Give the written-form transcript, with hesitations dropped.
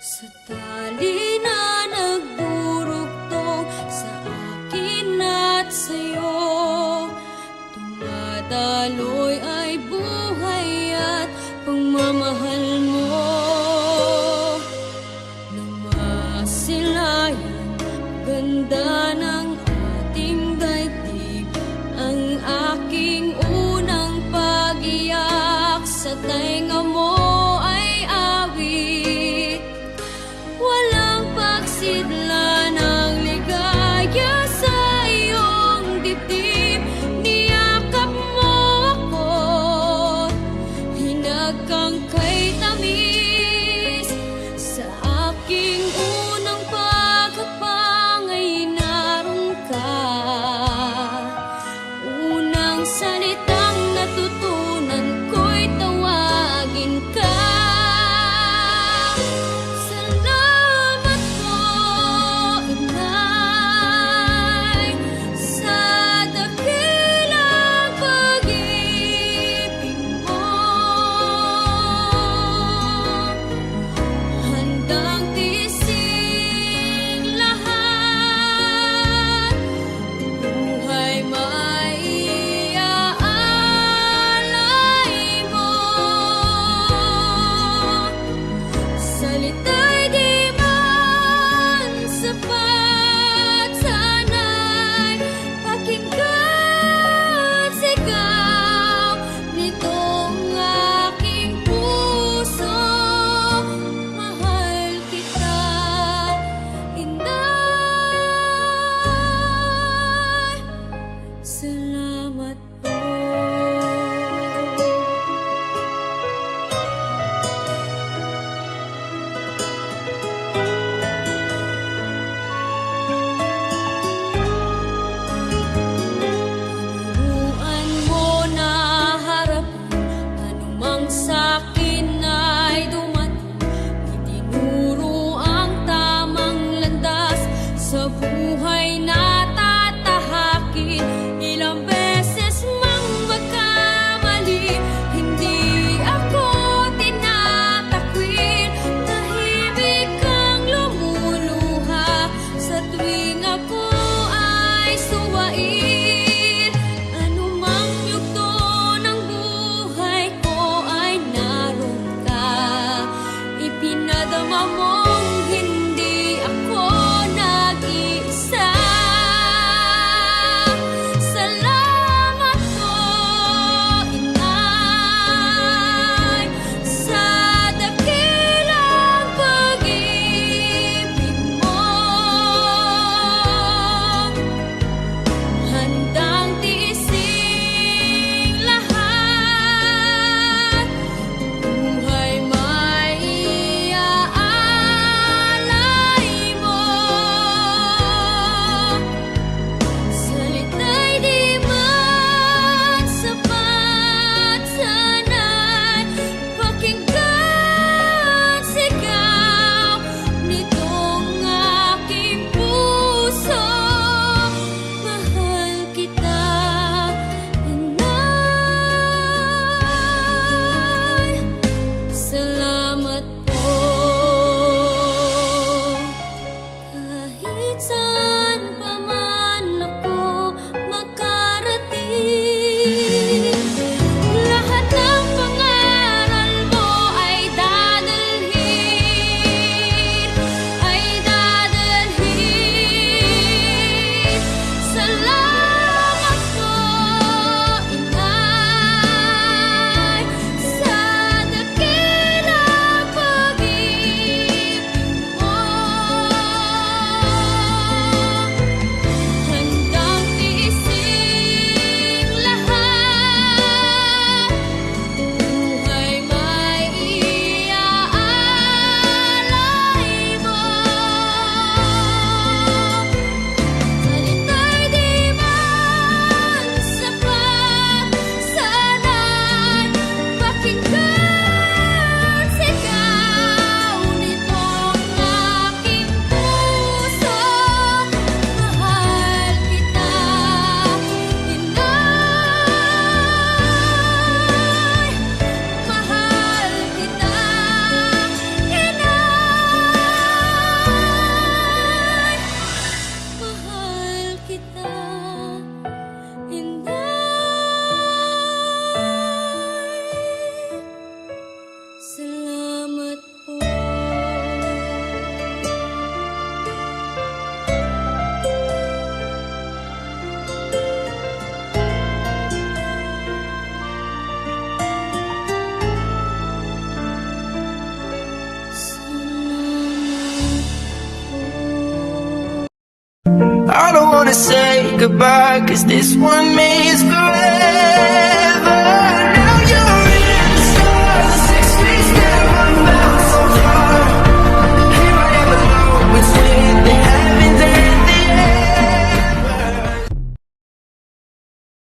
Sa tali na nagdurugtong sa akin at sa'yo, tumadaloy ay buhay at pagmamahal mo. Nang masilayan, ganda ng ating daigdig, ang aking unang pag-iyak sa tainga mo ay awit. Walang pagsidla ng ligaya sa iyong dibdib. Niyakap mo ako, hinagkang kay tamis. Sa aking unang pagkapang ay naroon ka. Unang salitang natutunan ko'y tawagin ka. Salita'y di man sapat, sana'y pakinggan sigaw nitong aking puso. Mahal kita, Inday. Salamat po. Sa'kin ay dumating, itinuro ang tamang landas sa buhay na tatahakin. Ilang beses mang magkamali, hindi ako tinatakwil. Tahimik kang lumuluha sa tuwing ako ay suwain. Anumang yugto ng buhay ko, ipinadama mong hindi ako nag-iisa. Salamat po, Inay, sa dakilang pag-ibig mo. Handang tiisin lahat, buhay may wanna say goodbye, 'cause this one means forever.